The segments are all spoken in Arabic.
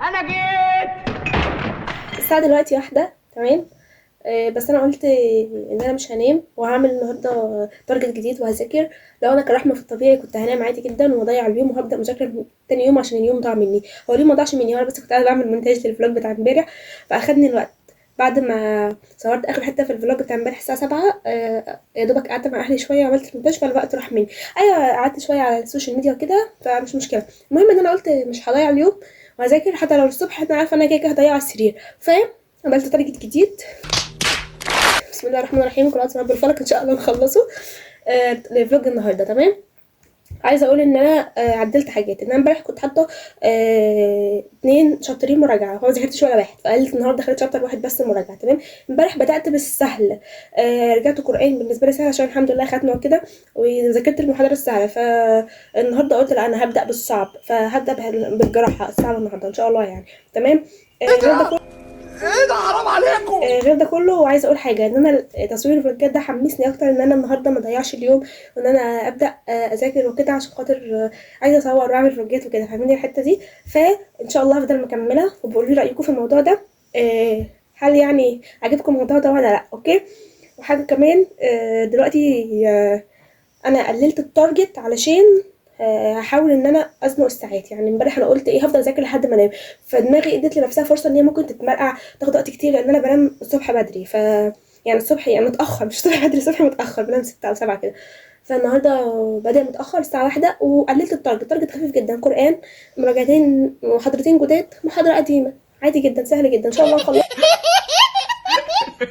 انا جيت. الساعة دلوقتي 1 تمام. بس انا قلت ان انا مش هنام وهعمل النهارده تارجت جديد وهذاكر. لو انا كرحمه في الطبيعي كنت هنام عادي جدا واضيع اليوم وهبدا مذاكره تاني يوم عشان اليوم ضاع مني. هو اليوم ما ضاعش مني، انا بس كنت قاعده بعمل مونتاج للفلوج بتاع امبارح فاخدني الوقت. بعد ما صورت اخر حته في الفلوج بتاع امبارح الساعه 7 يا دوبك قعدت مع اهلي شويه وعملت مونتاج فالوقت راح مني. ايوه قعدت شويه على السوشيال ميديا وكده فمش مشكله. المهم ان انا قلت مش هضيع اليوم وهذاكر حتى لو الصبح انا عارفه انا كده كده هضيع على السرير. عملت تارجت جديد. بسم الله الرحمن الرحيم، كل عام بالفلك ان شاء الله نخلصه. الفلوج النهارده تمام. عايزه اقول ان انا عدلت حاجات. ان انا امبارح كنت حاطه 2 شابترين مراجعه، هو ذاكرتش ولا واحد فقالت النهارده خدت شابتر واحد بس مراجعه تمام. امبارح بدات بالسهل. رجعت قران بالنسبه لي سهل عشان الحمد لله ختمه وكده وذاكرت المحاضره السهله. فالنهارده قلت لا انا هبدا بالصعب فهبدا بالجراحه الصعبه النهارده ان شاء الله يعني تمام. ايه ده حرام عليكم. غير ده كله وعايزه اقول حاجه ان انا تصوير الفلوجات ده حمسني اكتر ان انا النهارده ما اضيعش اليوم وان انا ابدا اذاكر وكده عشان خاطر عايزه اصور واعمل فلوجات وكده فاهميني الحته دي. فان شاء الله هفضل مكمله وبقول لي رايكم في الموضوع ده. هل يعني عجبكم الموضوع ده ولا لا؟ اوكي. وحاجه كمان دلوقتي انا قللت التارجت علشان هحاول ان انا ازنق الساعات. يعني امبارح انا قلت ايه هفضل اذاكر لحد ما انام فدماغي ادت لنفسها فرصه ان هي ممكن تتمرقع تاخد وقت كتير لان انا بنام الصبح بدري. يعني الصبح يعني متاخر مش الصبح بدري، الصبح متاخر بنام 6 او 7 كده. فالنهارده بدأ متاخر الساعه 1 وقللت التارجت خفيف جدا. قران، مراجعتين، محاضرتين جداد، محاضره قديمه، عادي جدا سهل جدا. ان شاء الله نخلص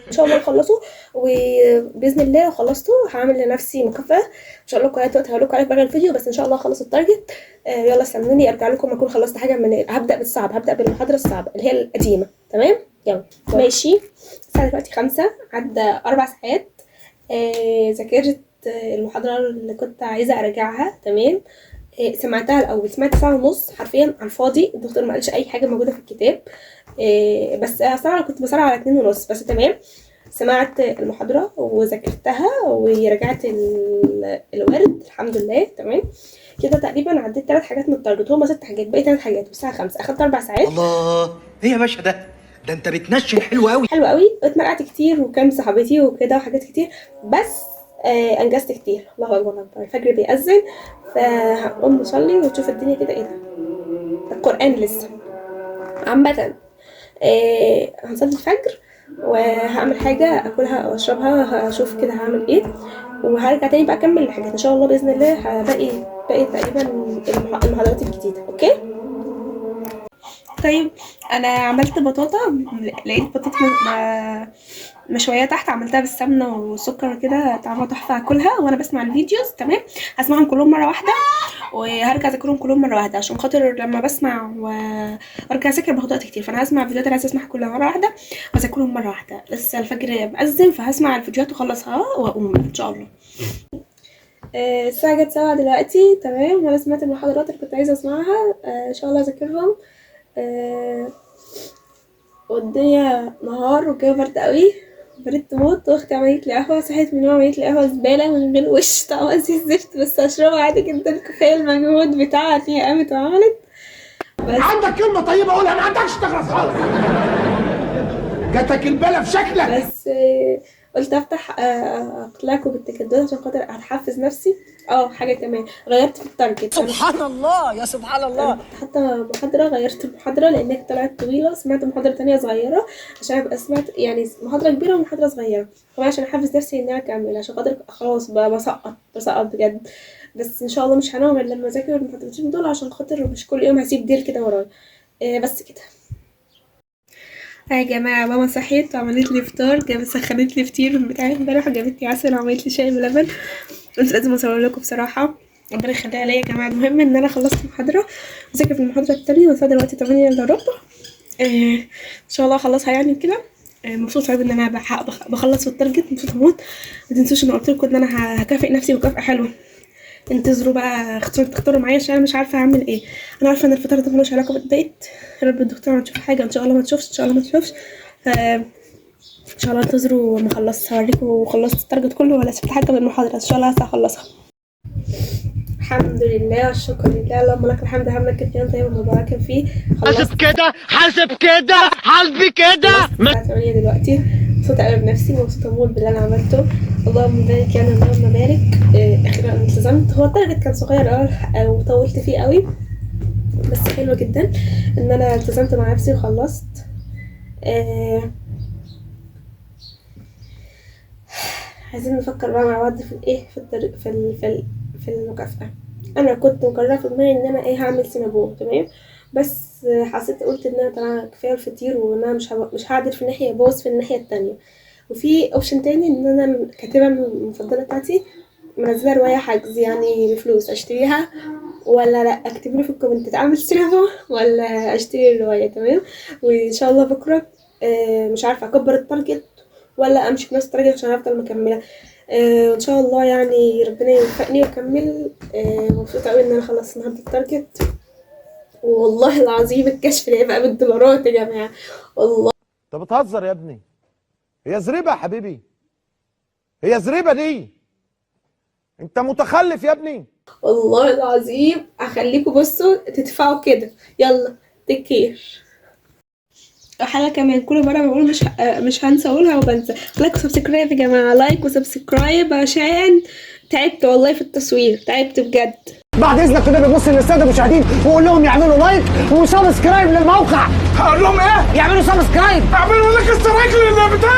ان شاء الله نخلصه. وباذن الله لو خلصته هعمل لنفسي مكافاه ان شاء الله. كويس هقول لكم عليها في الفيديو بس ان شاء الله اخلص التارجت. يلا استنوني ارجع لكم اكون خلصت حاجه من هبدا بالصعب، هبدا بالمحاضره الصعبه اللي هي القديمه تمام. يلا ماشي. الساعه دلوقتي 5 عدى 4 ساعات. ذاكرت المحاضره اللي كنت عايزه اراجعها تمام. سمعتها الاول، سمعت ساعه ونص حرفيا على الفاضي. الدكتور ما قالش اي حاجه موجوده في الكتاب. بس انا كنت بسرع على 2 ونص بس تمام. سمعت المحاضرة وذاكرتها ورجعت الورد الحمد لله تمام. كده تقريبا عديت 3 حاجات من التارجت، هما 6 حاجات باقي 3 حاجات والساعة 5. اخدت 4 ساعات. الله، ايه يا باشا ده انت بتنشن حلو قوي. حلو قوي. اتمرقعت كتير وكان صاحبتي وكده وحاجات كتير بس انجزت كتير. الله اكبر الله اكبر. الفجر بيأذن فهنقوم نصلي ونشوف الدنيا كده ايه ده. القرآن لسه عامة. هنصلي الفجر وهعمل حاجة اكلها واشربها هشوف كده هعمل ايه وهرجع تاني بقى اكمل الحاجات ان شاء الله باذن الله. باقي تقريبا المحاضرات الجديده. اوكي طيب. انا عملت بطاطا، لقيت بطاطا مشويه تحت، عملتها بالسمنه والسكر كده طعمها تحفه. هاكلها وانا بسمع الفيديوز تمام. هسمعهم كلهم مره واحده وهرجع اذاكرهم كلهم مره واحده عشان خاطر لما بسمع وارجع اذاكر باخد وقت كتير. فانا هسمع الفيديوهات اللي عايزه اسمعها كلها مره واحده واذاكرهم مره واحده. لسه الفجر مأذن فهسمع الفيديوهات واخلصها واقوم ان شاء الله. الساعه جت 7 دلوقتي تمام وانا سمعت المحاضرات اللي كنت عايزه اسمعها. ان شاء الله اذاكرهم. والدنيا نهار والجو برد قوي، بردت موت. واختي عملت لي قهوه، صحيت من النوم عملت لي قهوه زباله من غير وش طعمها زي الزفت بس اشربها عادي جدا. كفايه المجهود بتاعها ان هي قامت وعملت. بس عندك كلمه طيبه قولها، ما عندكش تغرس خالص. جاتك البلا في شكلك. بس قلت افتح اقلعكم بالتكدس عشان خاطر هحفز نفسي. حاجه كمان غيرت في التارجت. سبحان الله يا سبحان الله. حتى محاضره غيرت المحاضره لانها طلعت طويله. سمعت محاضره تانية صغيره عشان ابقى سمعت يعني محاضره كبيره ومحاضره صغيره كمان عشان احفز نفسي ان انا اكمل عشان خاطر خلاص بقى بسقط بجد. بس ان شاء الله مش هنام الا لما اذاكر المحاضرتين دول عشان خاطر مش كل يوم هسيب ديل كده ورايا. بس كده يا جماعه. ماما صحيت وعملت لي فطار، سخنت لي فطير من بتاعي امبارح وجابت لي عسل وعملت لي شاي بلبن. قلت لازم اصور لكم بصراحه، ربنا يخليها ليا يا جماعه. المهم ان انا خلصت المحاضره وذاكر في المحاضره التانية والساعه دلوقتي 8 الا ربع. ان شاء الله اخلصها يعني كده. مبسوطه قوي ان انا بخلص في التارجت، مبسوطه موت. ما تنسوش ان قلت لكم ان انا هكافئ نفسي مكافاه حلوه. انتظروا بقى تختاروا معايا عشان انا مش عارفه اعمل ايه. انا عارفه ان الفطار ده ملوش علاقه بالدايت. يا رب الدكتوره ما تشوف حاجه، ان شاء الله ما تشوفش، ان شاء الله ما تشوفش. ان شاء الله انتظروا ما اخلص هوريكم خلصت التارجت كله ولا سبت حاجه من المحاضره. ان شاءالله هخلصها. الحمد لله والشكر لله، اللهم لك الحمد حمدا كثيرا طيبا مباركا فيه. حاسب كده حاسب كده حاسبي كده. الساعة 8 دلوقتي، مبسوطة قوي بنفسي ومبسوطة موت باللي أنا عملته. اللهم بارك يعني، اللهم بارك. أخيرا التزمت. هو التارجت كان صغير وطولت فيه قوي، بس حلو جدا إن أنا التزمت مع نفسي وخلصت. عايزين نفكر بقى مع بعض في الايه، في المكافأة. انا كنت مقررة في دماغي ان انا هعمل سينابون، تمام، بس حسيت قلت ان انا طبعا كفايه الفطير، وان انا مش هعدل في الناحيه، ابوظ في الناحيه التانية. وفي اوبشن تاني ان انا كاتبه المفضله بتاعتي منزله روايه حجز يعني بفلوس، اشتريها ولا لا؟ اكتبولي في الكومنتات اعمل سينابون ولا اشتري الروايه، تمام. وان شاء الله بكره مش عارفه اكبر التارجت ولا امشي في نفس التارجت عشان افضل مكمله. ان شاء الله يعني ربنا يوفقني واكمل. مبسوطه قوي ان انا خلصت النهارده التارجت، والله العظيم الكشف اللي هيبقى بالدولارات يا جماعه والله. انت بتهزر يا ابني، هي زريبه يا حبيبي، هي زريبه دي، انت متخلف يا ابني. والله العظيم هخليكم بصوا تدفعوا كده. يلا تيك كير. حاجه كمان كل مره بقول مش هنسى اقولها وبنسى. لايك وسبسكرايب يا جماعه، لايك وسبسكرايب عشان تعبت والله في التصوير، تعبت بجد. بعد اذنك كده بتبص للساده المشاهدين وقول لهم يعملوا لايك وسبسكرايب للموقع. هقول لهم ايه؟ يعملوا سبسكرايب. اعملوا لك استرايك للبتاع.